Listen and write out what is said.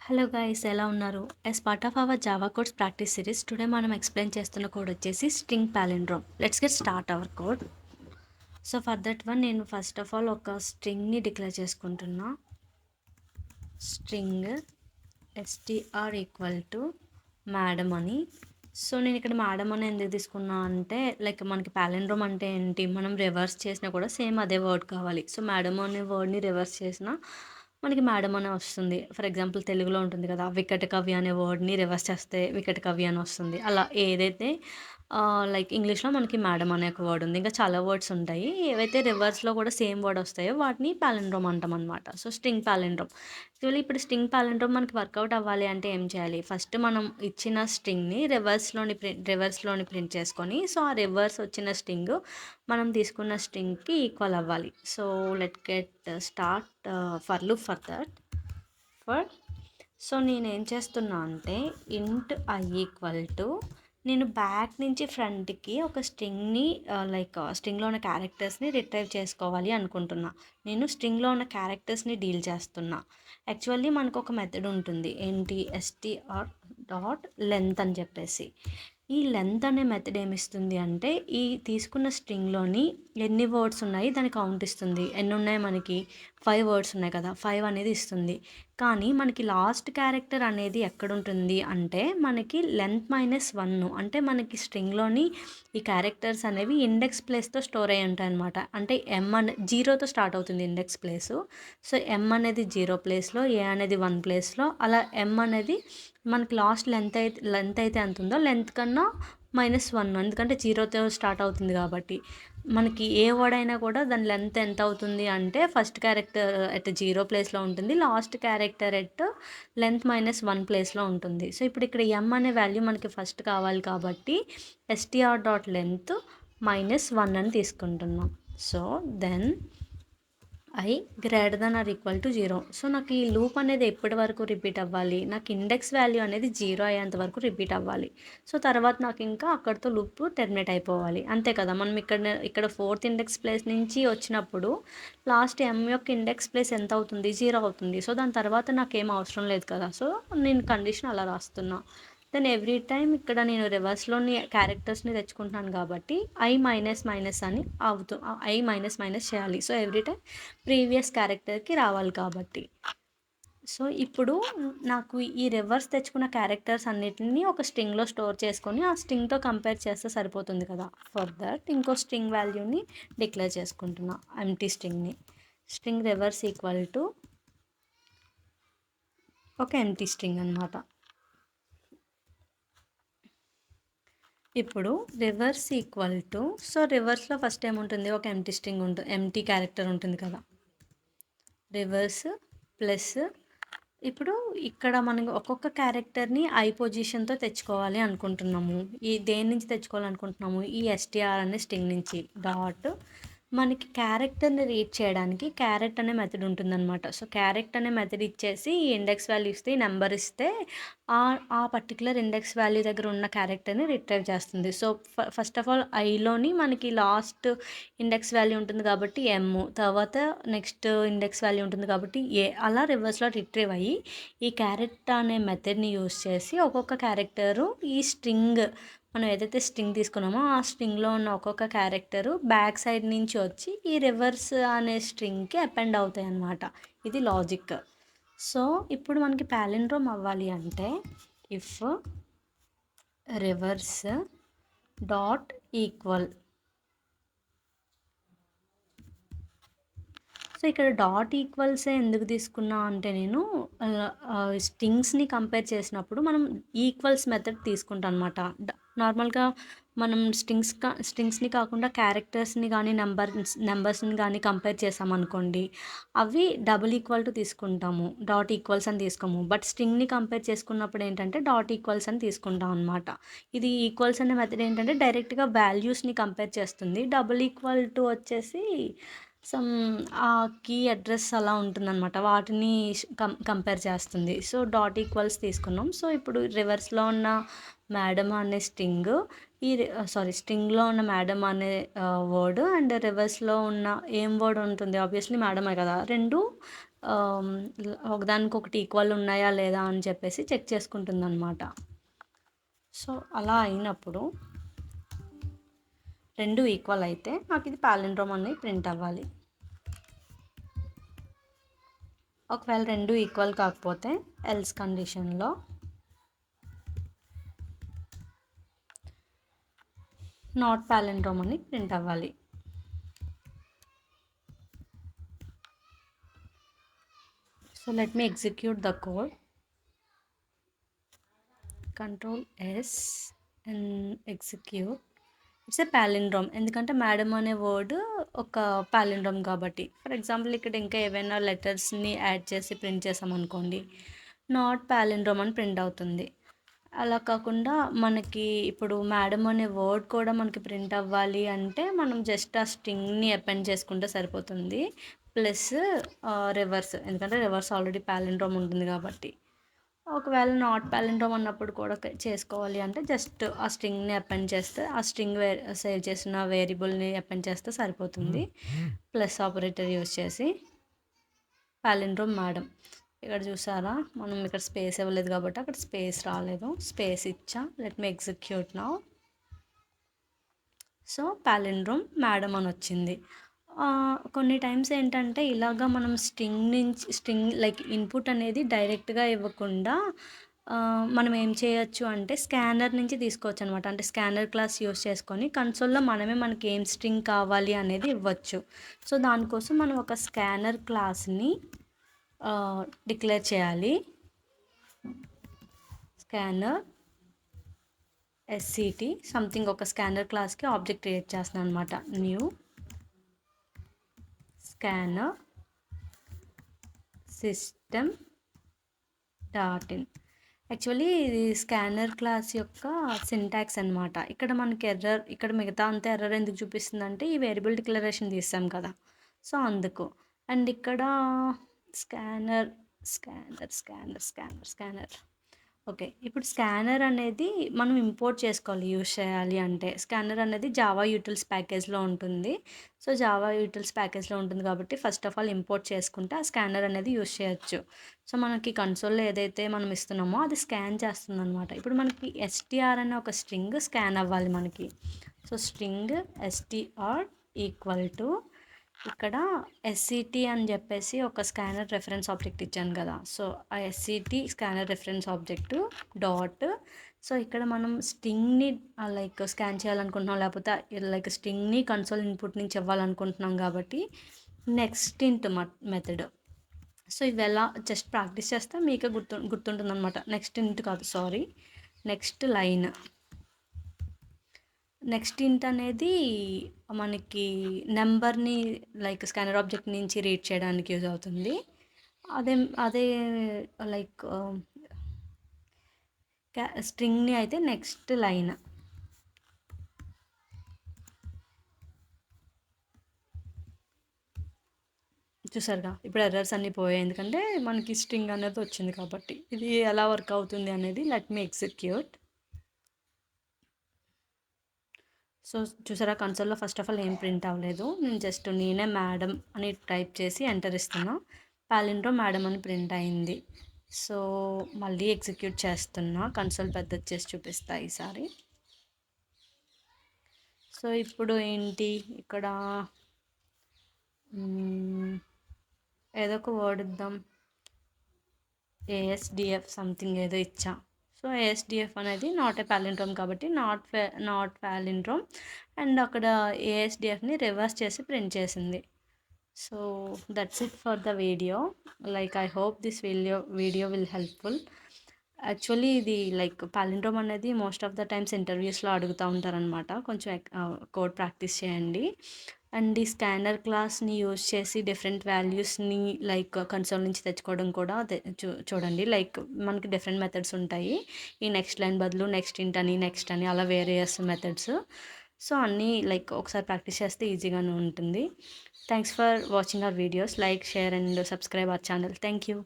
Hello guys, ఎలా ఉన్నారు? As part of our Java codes practice series today మనం explain చేస్తున్న కోడ్ వచ్చేసి string palindrome. Let's get start our code. So for that one నేను first of all ఒక స్ట్రింగ్ని declare చేసుకుంటున్నా. String STR equal to madam అని. So నేను ఇక్కడ madam అని ఎందుకు తీసుకున్నా అంటే లైక్ మనకి పాలిండ్రోమ్ అంటే ఏంటి, మనం రివర్స్ చేసినా కూడా సేమ్ అదే వర్డ్ కావాలి. సో మేడం అనే వర్డ్ని రివర్స్ చేసినా మనకి మేడం అనే వస్తుంది. ఫర్ ఎగ్జాంపుల్ తెలుగులో ఉంటుంది కదా, వికట కవి అనే వర్డ్ని రివర్స్ చేస్తే వికట కవి అని వస్తుంది. అలా ఏదైతే లైక్ ఇంగ్లీష్లో మనకి మేడం అనే ఒక వర్డ్ ఉంది, ఇంకా చాలా వర్డ్స్ ఉంటాయి. ఏవైతే రివర్స్లో కూడా సేమ్ వర్డ్ వస్తాయో వాటిని పాలిండ్రోమ్ అంటాం అనమాట. So string palindrome. యాక్చువల్లీ ఇప్పుడు స్ట్రింగ్ పాలిండ్రోమ్ మనకి వర్కౌట్ అవ్వాలి అంటే ఏం చేయాలి? ఫస్ట్ మనం ఇచ్చిన స్ట్రింగ్ని రివర్స్లోని ప్రింట్ చేసుకొని, సో ఆ రివర్స్ వచ్చిన స్ట్రింగ్ మనం తీసుకున్న స్ట్రింగ్కి ఈక్వల్ అవ్వాలి. So let get start for loop for that. So నేనేం చేస్తున్నా అంటే ఇంట్ ఐ ఈక్వల్ టు, నేను బ్యాక్ నుంచి ఫ్రంట్కి ఒక స్ట్రింగ్ని లైక్ స్ట్రింగ్లో ఉన్న క్యారెక్టర్స్ని రిట్రైవ్ చేసుకోవాలి అనుకుంటున్నా. నేను స్ట్రింగ్లో ఉన్న క్యారెక్టర్స్ని డీల్ చేస్తున్నా. యాక్చువల్లీ మనకు ఒక మెథడ్ ఉంటుంది, ఏంటి, ఎస్టీఆర్ డాట్ లెంత్ అని చెప్పేసి. ఈ లెంత్ అనే మెథడ్ ఏమిస్తుంది అంటే ఈ తీసుకున్న స్ట్రింగ్లోని ఎన్ని వర్డ్స్ ఉన్నాయి దాని కౌంట్ ఇస్తుంది. ఎన్ని ఉన్నాయి మనకి? 5 వర్డ్స్ ఉన్నాయి కదా, 5 అనేది ఇస్తుంది. కానీ మనకి లాస్ట్ క్యారెక్టర్ అనేది ఎక్కడుంటుంది అంటే మనకి లెంత్ -1. అంటే మనకి స్ట్రింగ్లోని ఈ క్యారెక్టర్స్ అనేవి ఇండెక్స్ ప్లేస్తో స్టోర్ అయ్యి ఉంటాయి అనమాట. అంటే ఎం అనే జీరోతో స్టార్ట్ అవుతుంది ఇండెక్స్ ప్లేసు. సో ఎం అనేది 0 ప్లేస్లో, ఏ అనేది 1 ప్లేస్లో, అలా ఎం అనేది మనకి లాస్ట్ లెంత్ అయితే ఎంత ఉందో లెంత్ కన్నా -1, ఎందుకంటే జీరోతో స్టార్ట్ అవుతుంది కాబట్టి. మనకి ఏ వర్డ్ అయినా కూడా దాని లెంత్ ఎంత అవుతుంది అంటే ఫస్ట్ క్యారెక్టర్ ఎట్ 0 ప్లేస్లో ఉంటుంది, లాస్ట్ క్యారెక్టర్ ఎట్ లెంత్ -1 ప్లేస్లో ఉంటుంది. సో ఇప్పుడు ఇక్కడ ఎం అనే వాల్యూ మనకి ఫస్ట్ కావాలి కాబట్టి ఎస్టీఆర్ డాట్ లెంత్ -1 అని తీసుకుంటున్నాం. So then I greater than or equal to 0. So నాకు ఈ లూప్ అనేది ఎప్పటి వరకు రిపీట్ అవ్వాలి? నాకు ఇండెక్స్ వాల్యూ అనేది 0 అయ్యేంత వరకు రిపీట్ అవ్వాలి. సో తర్వాత నాకు ఇంకా అక్కడితో లూప్ టెర్మినేట్ అయిపోవాలి, అంతే కదా. మనం ఇక్కడ 4th ఇండెక్స్ ప్లేస్ నుంచి వచ్చినప్పుడు లాస్ట్ ఎం యొక్క ఇండెక్స్ ప్లేస్ ఎంత అవుతుంది? 0 అవుతుంది. సో దాని తర్వాత నాకేం అవసరం లేదు కదా. సో నేను కండిషన్ అలా రాస్తున్నా. దెన్ ఎవ్రీ టైం ఇక్కడ నేను రివర్స్లోని క్యారెక్టర్స్ని తెచ్చుకుంటున్నాను కాబట్టి ఐ మైనస్ మైనస్ అని ఐ మైనస్ మైనస్ చేయాలి. సో ఎవ్రీ టైం ప్రీవియస్ క్యారెక్టర్కి రావాలి కాబట్టి. సో ఇప్పుడు నాకు ఈ రివర్స్ తెచ్చుకున్న క్యారెక్టర్స్ అన్నిటిని ఒక స్ట్రింగ్లో స్టోర్ చేసుకొని ఆ స్ట్రింగ్తో కంపేర్ చేస్తే సరిపోతుంది కదా. ఫర్ దట్ ఇంకో స్ట్రింగ్ వాల్యూని డిక్లేర్ చేసుకుంటున్నా, ఎంటీ స్ట్రింగ్ని. స్ట్రింగ్ రివర్స్ ఈక్వల్ టు ఒక ఎంటీ స్ట్రింగ్ అనమాట. ఇప్పుడు రివర్స్ ఈక్వల్ టు, సో రివర్స్లో ఫస్ట్ ఏముంటుంది? ఒక ఎంటీ స్ట్రింగ్ ఉంటుంది, ఎంటీ క్యారెక్టర్ ఉంటుంది కదా. రివర్స్ ప్లస్, ఇప్పుడు ఇక్కడ మనం ఒక్కొక్క క్యారెక్టర్ని ఐ పొజిషన్తో తెచ్చుకోవాలి అనుకుంటున్నాము. దేని నుంచి తెచ్చుకోవాలనుకుంటున్నాము? ఈ ఎస్టీఆర్ అనే స్ట్రింగ్ నుంచి. డాట్ మనకి క్యారెక్టర్ని రీడ్ చేయడానికి క్యారెట్ అనే మెథడ్ ఉంటుందన్నమాట. సో క్యారెట్ అనే మెథడ్ ఇచ్చేసి ఈ ఇండెక్స్ వాల్యూ ఇస్తే, ఈ నెంబర్ ఇస్తే ఆ పర్టికులర్ ఇండెక్స్ వాల్యూ దగ్గర ఉన్న క్యారెక్టర్ని రిట్రైవ్ చేస్తుంది. సో ఫస్ట్ ఆఫ్ ఆల్ ఐలోని మనకి లాస్ట్ ఇండెక్స్ వాల్యూ ఉంటుంది కాబట్టి ఎమ్, తర్వాత నెక్స్ట్ ఇండెక్స్ వాల్యూ ఉంటుంది కాబట్టి ఏ, అలా రివర్స్లో రిట్రీవ్ అయ్యి ఈ క్యారెట్ అనే మెథడ్ని యూస్ చేసి ఒక్కొక్క క్యారెక్టరు ఈ స్ట్రింగ్, మనం ఏదైతే స్ట్రింగ్ తీసుకున్నామో ఆ స్ట్రింగ్లో ఉన్న ఒక్కొక్క క్యారెక్టరు బ్యాక్ సైడ్ నుంచి వచ్చి ఈ రివర్స్ అనే స్ట్రింగ్కి అపెండ్ అవుతాయి అన్నమాట. ఇది లాజిక్. సో ఇప్పుడు మనకి పాలిండ్రోమ్ అవ్వాలి అంటే if reverse dot equal, so ఇక్కడ డాట్ ఈక్వల్సే ఎందుకు తీసుకున్నా అంటే నేను స్ట్రింగ్స్ని కంపేర్ చేసినప్పుడు మనం ఈక్వల్స్ మెథడ్ తీసుకుంటాం అనమాట. నార్మల్గా మనం స్ట్రింగ్స్ని కాకుండా క్యారెక్టర్స్ని కానీ నెంబర్స్ని కానీ కంపేర్ చేసామనుకోండి, అవి డబుల్ ఈక్వల్ టు తీసుకుంటాము, డాట్ ఈక్వల్స్ అని తీసుకోము. బట్ స్ట్రింగ్ని కంపేర్ చేసుకున్నప్పుడు ఏంటంటే డాట్ ఈక్వల్స్ అని తీసుకుంటాం అనమాట. ఇది ఈక్వల్స్ అనే మెథడ్ ఏంటంటే డైరెక్ట్గా వాల్యూస్ని కంపేర్ చేస్తుంది. డబుల్ ఈక్వల్ టు వచ్చేసి సమ్ ఆ కీ అడ్రస్ అలా ఉంటుందన్నమాట, వాటిని కంపేర్ చేస్తుంది. సో డాట్ ఈక్వల్స్ తీసుకున్నాం. సో ఇప్పుడు రివర్స్లో ఉన్న మేడం అనే స్ట్రింగ్, స్ట్రింగ్లో ఉన్న మేడం అనే వర్డ్ అండ్ రివర్స్లో ఉన్న ఏం వర్డ్ ఉంటుంది? ఆబ్వియస్లీ మేడమే కదా. రెండు ఒకదానికొకటి ఈక్వల్ ఉన్నాయా లేదా అని చెప్పేసి చెక్ చేసుకుంటుందన్నమాట. సో అలా అయినప్పుడు 2 ఈక్వల్ అయితే నాకు ఇది పాలిండ్రోమ్ అనేది ప్రింట్ అవ్వాలి. ఒకవేళ 2 ఈక్వల్ కాకపోతే ఎల్స్ కండిషన్లో నాట్ పాలిండ్రోమ్ అని ప్రింట్ అవ్వాలి. So let me execute the code. Control S and execute. It's a palindrome, ఎందుకంటే మేడం అనే వర్డ్ ఒక పాలిండ్రోమ్ కాబట్టి. ఫర్ ఎగ్జాంపుల్ ఇక్కడ ఇంకా ఏవైనా లెటర్స్ని యాడ్ చేసి ప్రింట్ చేసామనుకోండి, నాట్ పాలిండ్రోమ్ అని ప్రింట్ అవుతుంది. అలా కాకుండా మనకి ఇప్పుడు మేడం అనే వర్డ్ కూడా మనకి ప్రింట్ అవ్వాలి అంటే మనం జస్ట్ ఆ స్ట్రింగ్ని అపెండ్ చేసుకుంటే సరిపోతుంది, ప్లస్ రివర్స్, ఎందుకంటే రివర్స్ ఆల్రెడీ పాలిండ్రోమ్ ఉంటుంది కాబట్టి. ఒకవేళ నాట్ పాలిండ్రోమ్ అన్నప్పుడు కూడా చేసుకోవాలి అంటే జస్ట్ ఆ స్ట్రింగ్ని అపెండ్ చేస్తే, ఆ స్ట్రింగ్ సేవ్ చేసిన వేరియబుల్ని అపెండ్ చేస్తే సరిపోతుంది, ప్లస్ ఆపరేటర్ యూజ్ చేసి. పాలిండ్రోమ్ మేడం ఇక్కడ చూసారా, మనం ఇక్కడ స్పేస్ ఇవ్వలేదు కాబట్టి అక్కడ స్పేస్ రాలేదు, స్పేస్ ఇచ్చా. Let me execute now. So palindrome madam అని వచ్చింది. కొన్ని టైమ్స్ ఏంటంటే ఇలాగా మనం స్ట్రింగ్ లైక్ ఇన్పుట్ అనేది డైరెక్ట్గా ఇవ్వకుండా మనం ఏం చేయొచ్చు అంటే స్కానర్ నుంచి తీసుకోవచ్చు అనమాట. అంటే స్కానర్ క్లాస్ యూస్ చేసుకొని కన్సోల్లో మనమే మనకి ఏం స్ట్రింగ్ కావాలి అనేది ఇవ్వచ్చు. సో దానికోసం మనం ఒక స్కానర్ క్లాస్ని డిక్లేర్ చేయాలి. స్కానర్ SCT సంథింగ్, ఒక స్కానర్ క్లాస్కి ఆబ్జెక్ట్ క్రియేట్ చేస్తున్నాను అనమాట. New scanner system dot in. Actually ఇది స్కానర్ క్లాస్ యొక్క సింటాక్స్ అనమాట. ఇక్కడ మనకి ఎర్రర్, ఇక్కడ మిగతా అంతా ఎర్రర్ ఎందుకు చూపిస్తుందంటే ఈ వేరియబుల్ డిక్లరేషన్ తీసాం కదా, సో అందుకు. అండ్ ఇక్కడ scanner scanner scanner scanner scanner okay. ఇప్పుడు స్కానర్ అనేది మనం ఇంపోర్ట్ చేసుకోవాలి యూజ్ చేయాలి అంటే. స్కానర్ అనేది జావా యూటిల్స్ ప్యాకేజ్లో ఉంటుంది. సో జావా యూటిల్స్ ప్యాకేజ్లో ఉంటుంది కాబట్టి ఫస్ట్ ఆఫ్ ఆల్ ఇంపోర్ట్ చేసుకుంటే ఆ స్కానర్ అనేది యూజ్ చేయొచ్చు. సో మనకి కన్సోల్లో ఏదైతే మనం ఇస్తున్నామో అది స్కాన్ చేస్తుంది అనమాట. ఇప్పుడు మనకి STR అనే ఒక స్ట్రింగ్ స్కాన్ అవ్వాలి మనకి. So string STR equal to ఇక్కడ SCT అని చెప్పేసి ఒక స్కానర్ రెఫరెన్స్ ఆబ్జెక్ట్ ఇచ్చాను కదా, సో ఆ SCT scanner reference object dot. So ఇక్కడ మనం స్ట్రింగ్ని లైక్ స్కాన్ చేయాలనుకుంటున్నాం, లేకపోతే లైక్ స్ట్రింగ్ని కన్సోల్ ఇన్పుట్ నుంచి ఇవ్వాలనుకుంటున్నాం కాబట్టి నెక్స్ట్ ఇంట్ మెథడ్. సో ఇవి ఎలా జస్ట్ ప్రాక్టీస్ చేస్తే మీకు గుర్తుంటుంది అనమాట. నెక్స్ట్ ఇంట్ కాదు, సారీ, నెక్స్ట్ లైన్. నెక్స్ట్ ఇంట్ అనేది మనకి నెంబర్ని లైక్ స్కానర్ ఆబ్జెక్ట్ నుంచి రీడ్ చేయడానికి యూజ్ అవుతుంది. అదే లైక్ స్ట్రింగ్ని అయితే నెక్స్ట్ లైన్. చూసారుగా ఇప్పుడు ఎర్రర్స్ అన్నీ పోయాయి, ఎందుకంటే మనకి స్ట్రింగ్ అనేది వచ్చింది కాబట్టి. ఇది ఎలా వర్క్ అవుతుంది అనేది లెట్ మీ ఎగ్జిక్యూట్. సో చూసారా, కన్సోల్లో ఫస్ట్ ఆఫ్ ఆల్ ఏం ప్రింట్ అవ్వలేదు. నేను జస్ట్ నేనే మేడం అని టైప్ చేసి ఎంటర్ ఇస్తున్నా, పాలిండ్రోమ్ మేడం అని ప్రింట్ అయింది. సో మళ్ళీ ఎగ్జిక్యూట్ చేస్తున్నా, కన్సోల్ పెద్దది చేసి చూపిస్తా ఈసారి. సో ఇప్పుడు ఏంటి, ఇక్కడ ఏదో ఒక వర్డ్ ఇద్దాం, ASDF సంథింగ్ ఏదో ఇచ్చా. సో ASDF అనేది నాట్ ఏ పాలిండ్రోమ్ కాబట్టి నాట్ పాలిండ్రోమ్, అండ్ అక్కడ ASDFని రివర్స్ చేసి ప్రింట్ చేసింది. So that's it for the video. Like I hope this video will helpful. Actually ఇది లైక్ పాలిండ్రోమ్ అనేది మోస్ట్ ఆఫ్ ద టైమ్స్ ఇంటర్వ్యూస్లో అడుగుతూ ఉంటారనమాట. కొంచెం కోడ్ ప్రాక్టీస్ చేయండి. అండ్ ఈ స్కానర్ క్లాస్ని యూజ్ చేసి డిఫరెంట్ వాల్యూస్ని లైక్ కన్సోల్ నుంచి తెచ్చుకోవడం కూడా చూడండి. లైక్ మనకి డిఫరెంట్ మెథడ్స్ ఉంటాయి. ఈ నెక్స్ట్ లైన్ బదులు నెక్స్ట్ ఇంట్ అని, నెక్స్ట్ అని, అలా వేరియస్ మెథడ్స్. సో అన్నీ లైక్ ఒకసారి ప్రాక్టీస్ చేస్తే ఈజీగానే ఉంటుంది. Thanks for watching our videos. Like, share and subscribe our channel. Thank you.